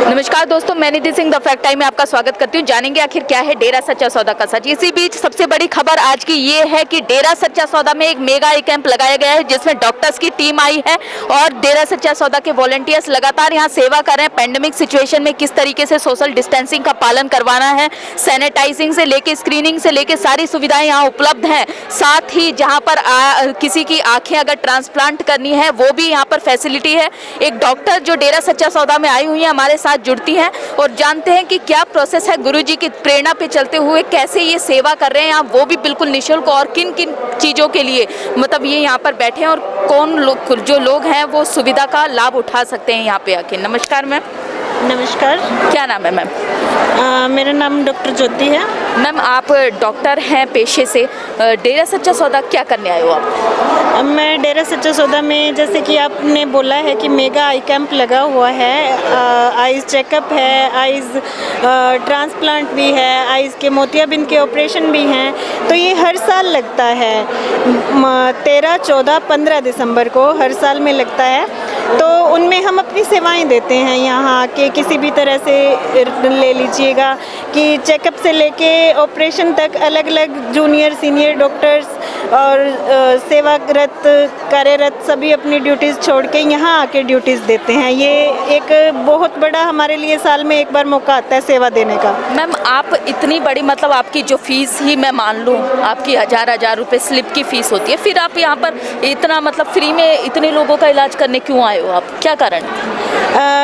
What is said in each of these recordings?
नमस्कार दोस्तों, मैं निधि सिंह द फैक्ट टाइम में आपका स्वागत करती हूँ। जानेंगे आखिर क्या है डेरा सच्चा सौदा का सच। इसी बीच सबसे बड़ी खबर आज की ये है कि डेरा सच्चा सौदा में एक मेगा आई कैंप लगाया गया है, जिसमें डॉक्टर्स की टीम आई है और डेरा सच्चा सौदा के वॉलंटियर्स लगातार यहाँ सेवा कर रहे हैं। पेंडेमिक सिचुएशन में किस तरीके से सोशल डिस्टेंसिंग का पालन करवाना है, सैनिटाइजिंग से लेके स्क्रीनिंग से लेके सारी सुविधाएं यहाँ उपलब्ध हैं। साथ ही जहाँ पर किसी की आंखें अगर ट्रांसप्लांट करनी है वो भी यहाँ पर फैसिलिटी है। एक डॉक्टर जो डेरा सच्चा सौदा में आई हुई है हमारे साथ जुड़ती हैं और जानते हैं कि क्या प्रोसेस है, गुरुजी की प्रेरणा पे चलते हुए कैसे ये सेवा कर रहे हैं यहाँ, वो भी बिल्कुल निःशुल्क, और किन किन चीज़ों के लिए मतलब ये यहाँ पर बैठे हैं और कौन लोग जो लोग हैं वो सुविधा का लाभ उठा सकते हैं यहाँ पे आके। नमस्कार मैम। नमस्कार। क्या नाम है मैम? मेरा नाम डॉक्टर ज्योति है। मैम आप डॉक्टर हैं पेशे से, डेरा सच्चा सौदा क्या करने आए हो आप? मैं डेरा सच्चा सौदा में, जैसे कि आपने बोला है कि मेगा आई कैंप लगा हुआ है, आइज़ चेकअप है, आइज़ ट्रांसप्लांट भी है, आइज़ के मोतियाबिंद के ऑपरेशन भी हैं। तो ये हर साल लगता है, 13, 14, 15 दिसंबर को हर साल में लगता है। तो उनमें हम अपनी सेवाएं देते हैं यहाँ के, किसी भी तरह से ले लीजिएगा कि चेकअप से लेके ऑपरेशन तक अलग अलग जूनियर सीनियर डॉक्टर्स और सेवारत कार्यरत सभी अपनी ड्यूटीज़ छोड़ के यहाँ आके ड्यूटीज़ देते हैं। ये एक बहुत बड़ा हमारे लिए साल में एक बार मौका आता है सेवा देने का। मैम आप इतनी बड़ी मतलब आपकी जो फीस ही मैं मान लूँ आपकी हज़ार रुपये स्लिप की फ़ीस होती है, फिर आप यहाँ पर इतना मतलब फ्री में इतने लोगों का इलाज करने क्यों आए हो आप, क्या कारण?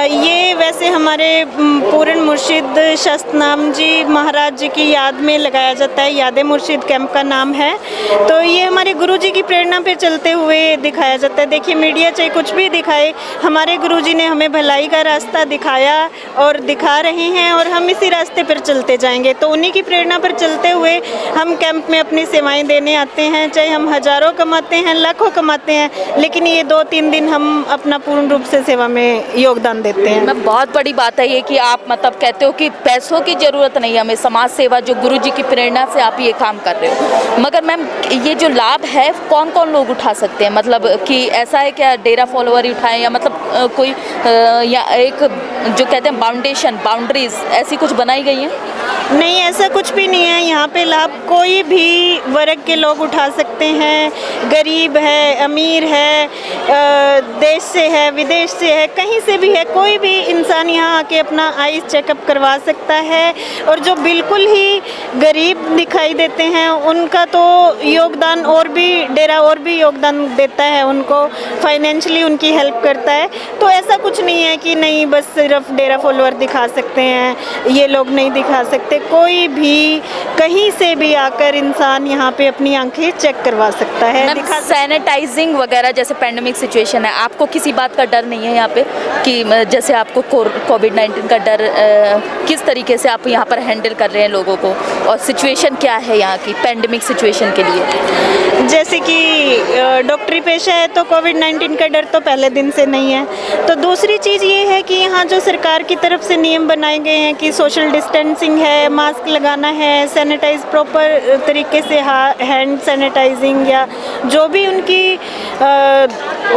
ये वैसे हमारे पूर्ण मुर्शिद शस्त्रनाम जी महाराज जी की याद में लगाया जाता है, याद मुर्शिद कैंप का नाम है। तो ये हमारे गुरुजी की प्रेरणा पे चलते हुए दिखाया जाता है। देखिए मीडिया चाहे कुछ भी दिखाए, हमारे गुरुजी ने हमें भलाई का रास्ता दिखाया और दिखा रहे हैं और हम इसी रास्ते पर चलते जाएंगे। तो उन्हीं की प्रेरणा पर चलते हुए हम कैंप में अपनी सेवाएं देने आते हैं, चाहे हम हज़ारों कमाते हैं, लाखों कमाते हैं, लेकिन ये 2-3 दिन हम अपना पूर्ण रूप से सेवा में योगदान देते हैं। मैं बहुत बड़ी बात है ये कि आप मतलब कहते हो कि पैसों की ज़रूरत नहीं है हमें, समाज सेवा जो गुरुजी की प्रेरणा से आप ये काम कर रहे हो। मगर मैम ये जो लाभ है कौन कौन लोग उठा सकते हैं, मतलब कि ऐसा है क्या डेरा फॉलोवर ही उठाएं या मतलब कोई या एक जो कहते हैं फाउंडेशन बाउंड्रीज ऐसी कुछ बनाई गई हैं? नहीं, ऐसा कुछ भी नहीं है। यहाँ पे लाभ कोई भी वर्ग के लोग उठा सकते हैं, गरीब है, अमीर है, देश से है, विदेश से है, कहीं से भी है, कोई भी इंसान यहाँ आके अपना आइज़ चेकअप करवा सकता है। और जो बिल्कुल ही गरीब दिखाई देते हैं उनका तो योगदान और भी डेरा और भी योगदान देता है, उनको फाइनेंशियली उनकी हेल्प करता है। तो ऐसा कुछ नहीं है कि नहीं बस सिर्फ डेरा फॉलोअर दिखा सकते हैं, ये लोग नहीं दिखा सकते। कोई भी कहीं से भी आकर इंसान यहाँ पे अपनी आंखें चेक करवा सकता है। सैनिटाइजिंग वगैरह जैसे पेंडेमिक सिचुएशन है, आपको किसी बात का डर नहीं है यहाँ पे कि जैसे आपको कोविड-19 का डर किस तरीके से आप यहाँ पर हैंडल कर रहे हैं लोगों को, और सिचुएशन क्या है यहाँ की पेंडेमिक सिचुएशन के लिए? जैसे कि डॉक्टरी पेशा है तो कोविड-19 का डर तो पहले दिन से नहीं है। तो दूसरी चीज़ ये है कि यहाँ जो सरकार की तरफ से नियम बनाए गए हैं कि सोशल डिस्टेंसिंग है, मास्क लगाना है, सैनिटाइज प्रॉपर तरीके से हैंड सैनिटाइजिंग या जो भी उनकी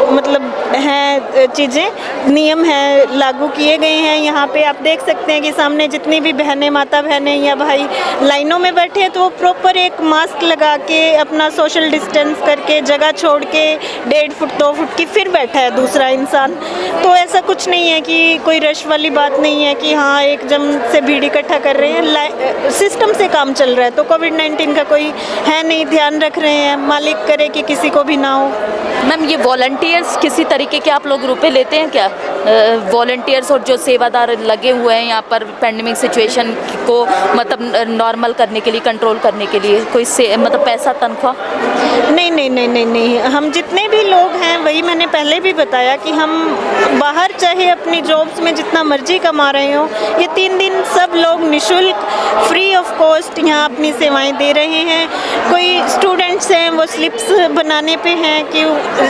मतलब हैं चीज़ें नियम हैं लागू किए गए हैं। यहाँ पे आप देख सकते हैं कि सामने जितनी भी बहनें, माता बहनें या भाई लाइनों में बैठे हैं तो वो प्रॉपर एक मास्क लगा के अपना सोशल डिस्टेंस करके जगह छोड़ के 1.5 फुट 2 फुट की फिर बैठा है दूसरा इंसान। तो ऐसा कुछ नहीं है कि कोई रश वाली बात नहीं है कि हाँ एक जम से भीड़ इकट्ठा कर रहे हैं, सिस्टम से काम चल रहा है। तो कोविड-19 का कोई है नहीं, ध्यान रख रहे हैं, मालिक करे कि किसी को भी ना हो। मैम ये वॉलंटियर्स किसी तरीके के आप लोग रुपए लेते हैं क्या? वॉलंटियर्स और जो सेवादार लगे हुए हैं यहाँ पर पेंडेमिक सिचुएशन को मतलब नॉर्मल करने के लिए, कंट्रोल करने के लिए, कोई से मतलब पैसा तनख्वाह? नहीं नहीं नहीं नहीं नहीं, हम जितने भी लोग हैं वही मैंने पहले भी बताया कि हम बाहर चाहे अपनी जॉब्स में जितना मर्जी कमा रहे हो, ये 3 दिन सब लोग निःशुल्क फ्री ऑफ कॉस्ट यहाँ अपनी सेवाएं दे रहे हैं। कोई स्टूडेंट एजेंट्स हैं वो स्लिप्स बनाने पे हैं कि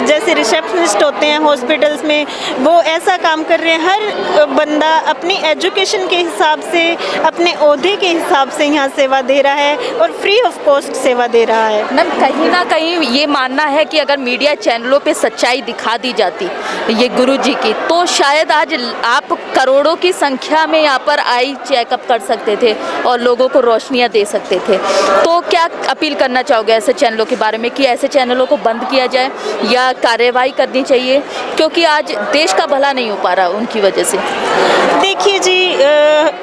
जैसे रिसेप्शनिस्ट होते हैं हॉस्पिटल्स में, वो ऐसा काम कर रहे हैं। हर बंदा अपनी एजुकेशन के हिसाब से, अपने ओहदे के हिसाब से यहाँ सेवा दे रहा है और फ्री ऑफ कॉस्ट सेवा दे रहा है। मैम कहीं ना कहीं ये मानना है कि अगर मीडिया चैनलों पे सच्चाई दिखा दी जाती ये गुरुजी की, तो शायद आज आप करोड़ों की संख्या में यहाँ पर आई चेकअप कर सकते थे और लोगों को रोशनियाँ दे सकते थे। तो क्या अपील करना चाहोगे ऐसे चैनलों के बारे में कि ऐसे चैनलों को बंद किया जाए या कार्रवाई करनी चाहिए, क्योंकि आज देश का भला नहीं हो पा रहा उनकी वजह से? देखिए जी,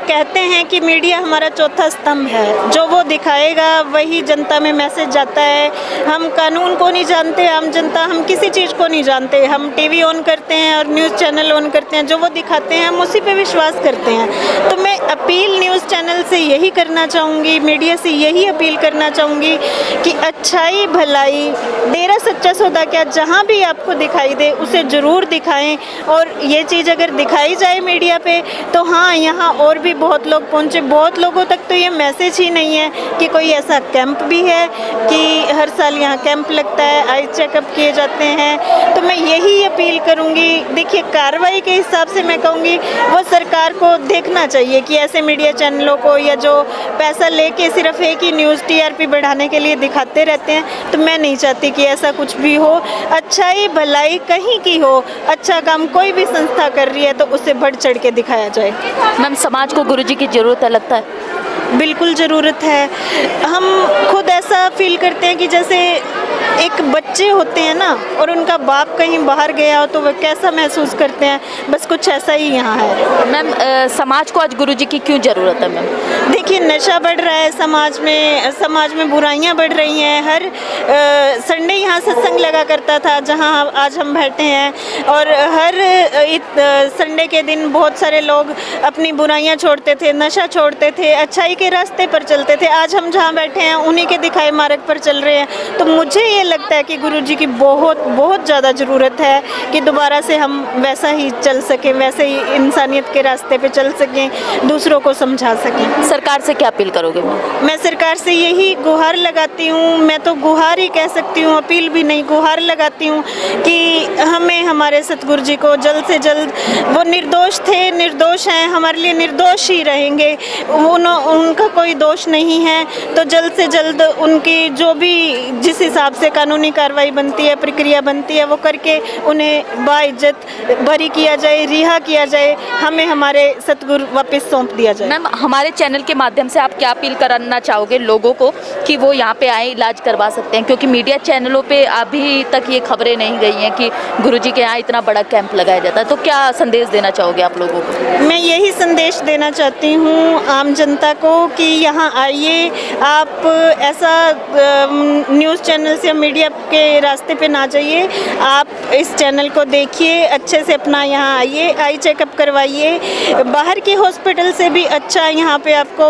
कहते हैं कि मीडिया हमारा चौथा स्तंभ है, जो वो दिखाएगा वही जनता में मैसेज जाता है। हम कानून को नहीं जानते, आम जनता हम किसी चीज़ को नहीं जानते। हम टीवी ऑन करते हैं और न्यूज़ चैनल ऑन करते हैं, जो वो दिखाते हैं हम उसी पे विश्वास करते हैं। तो मैं अपील न्यूज़ चैनल से यही करना चाहूँगी, मीडिया से यही अपील करना चाहूँगी कि अच्छाई भलाई, डेरा सच्चा सौदा क्या जहाँ भी आपको दिखाई दे उसे ज़रूर दिखाएं। और ये चीज़ अगर दिखाई जाए मीडिया पे तो हाँ, यहाँ और भी बहुत लोग पहुँचे। बहुत लोगों तक तो ये मैसेज ही नहीं है कि कोई ऐसा कैंप भी है कि हर साल यहाँ कैंप लगता है, आई चेकअप किए जाते हैं। तो मैं यही अपील करूँगी। देखिए, कार्रवाई के हिसाब से मैं कहूँगी वो सरकार को देखना चाहिए कि ऐसे मीडिया चैनलों को, या जो पैसा लेके सिर्फ एक ही न्यूज़ टीआरपी बढ़ाने के लिए दिखाते रहते हैं, तो मैं नहीं चाहती कि ऐसा कुछ भी हो। अच्छाई भलाई कहीं की हो, अच्छा काम कोई भी संस्था कर रही है तो उसे बढ़ चढ़ के दिखाया जाए। मैम समाज को गुरुजी की ज़रूरत है लगता है? बिल्कुल ज़रूरत है। हम खुद ऐसा फील करते हैं कि जैसे एक बच्चे होते हैं ना, और उनका बाप कहीं बाहर गया हो तो वह कैसा महसूस करते हैं, बस कुछ ऐसा ही यहाँ है। मैम समाज को आज गुरुजी की क्यों ज़रूरत है मैम? देखिए, नशा बढ़ रहा है समाज में बुराइयां बढ़ रही हैं। हर संडे यहाँ सत्संग लगा करता था जहाँ आज हम बैठे हैं, और हर संडे के दिन बहुत सारे लोग अपनी बुराइयां छोड़ते थे, नशा छोड़ते थे, अच्छाई के रास्ते पर चलते थे। आज हम जहाँ बैठे हैं उन्हीं के दिखाए मार्ग पर चल रहे हैं। तो मुझे ये लगता है कि गुरुजी की बहुत बहुत ज़्यादा ज़रूरत है कि दोबारा से हम वैसा ही चल सकें, वैसे ही इंसानियत के रास्ते पे चल सकें, दूसरों को समझा सकें। सरकार से क्या अपील करोगे? मैं सरकार से यही गुहार लगाती हूँ, मैं तो गुहार ही कह सकती हूँ, अपील भी नहीं, गुहार लगाती हूँ कि हमें हमारे सतगुरु जी को जल्द से जल्द, वो निर्दोष थे, निर्दोष हैं, हमारे लिए निर्दोष ही रहेंगे, उनका कोई दोष नहीं है। तो जल्द से जल्द उनकी जो भी जिस हिसाब से कानूनी कार्रवाई बनती है, प्रक्रिया बनती है, वो करके उन्हें बाइज्जत बरी किया जाए, रिहा किया जाए, हमें हमारे सतगुरु वापस सौंप दिया जाए। मैम हमारे चैनल के माध्यम से आप क्या अपील करना चाहोगे लोगों को कि वो यहाँ पे आए, इलाज करवा सकते हैं? क्योंकि मीडिया चैनलों पे अभी तक ये खबरें नहीं गई हैं कि गुरुजी के यहाँ इतना बड़ा कैंप लगाया जाता है, तो क्या संदेश देना चाहोगे आप लोगों को? मैं यही संदेश देना चाहती हूँ आम जनता को कि यहाँ आइए, आप ऐसा न्यूज़ चैनल से मीडिया के रास्ते पे ना जाइए, आप इस चैनल को देखिए, अच्छे से अपना यहाँ आइए, आई चेकअप करवाइए। बाहर के हॉस्पिटल से भी अच्छा यहाँ पे आपको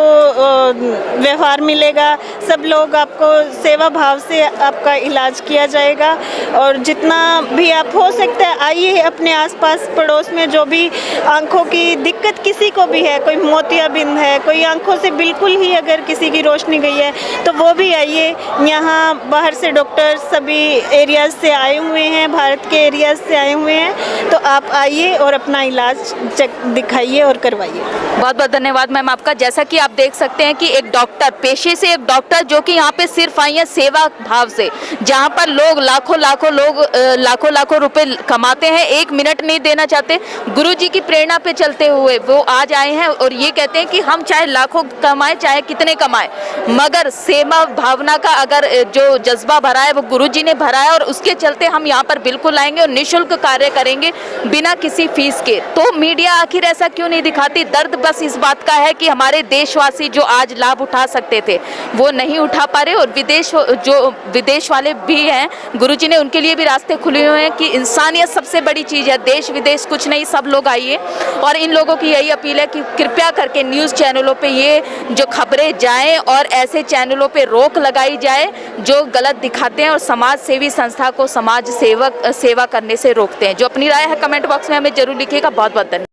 व्यवहार मिलेगा, सब लोग आपको सेवा भाव से आपका इलाज किया जाएगा। और जितना भी आप हो सकता है आइए, अपने आसपास पड़ोस में जो भी आंखों की दिक्कत किसी को भी है, कोई मोतियाबिंद है, कोई आंखों से बिल्कुल ही अगर किसी की रोशनी गई है, तो वो भी आइए। यहाँ बाहर से डॉक्टर सभी एरियाज से आए हुए हैं, भारत के एरियाज से आए हुए हैं, तो आप आइए और अपना इलाज दिखाइए और करवाइए। बहुत बहुत धन्यवाद मैम आपका। जैसा कि आप देख सकते हैं कि एक डॉक्टर, पेशे से एक डॉक्टर जो कि यहाँ पे सिर्फ आई है सेवा भाव से, जहाँ पर लोग लाखों लाखों रुपए कमाते हैं, एक मिनट नहीं देना चाहते, गुरुजी की प्रेरणा पे चलते हुए वो आज आए हैं और ये कहते हैं कि हम चाहे लाखों कमाएं, चाहे कितने कमाएं, मगर सेवा भावना का अगर जो जज्बा भरा है वो गुरुजी ने भरा है, और उसके चलते हम यहाँ पर बिल्कुल आएंगे और निःशुल्क कार्य करेंगे बिना किसी फीस के। तो मीडिया आखिर ऐसा क्यों नहीं दिखाती? दर्द बस इस बात का है कि हमारे देशवासी जो आज लाभ उठा सकते थे वो नहीं उठा पा रहे, और विदेश वाले भी हैं, गुरुजी ने उनके लिए भी रास्ते खुले हुए हैं कि इंसानियत सबसे बड़ी चीज़ है, देश विदेश कुछ नहीं, सब लोग आइए। और इन लोगों की यही अपील है कि कृपया करके न्यूज़ चैनलों पे ये जो खबरें जाएं और ऐसे चैनलों पे रोक लगाई जाए जो गलत दिखाते हैं और समाज सेवी संस्था को समाज सेवा करने से रोकते हैं। जो अपनी राय है कमेंट बॉक्स में हमें जरूर लिखिएगा। बहुत बहुत धन्यवाद।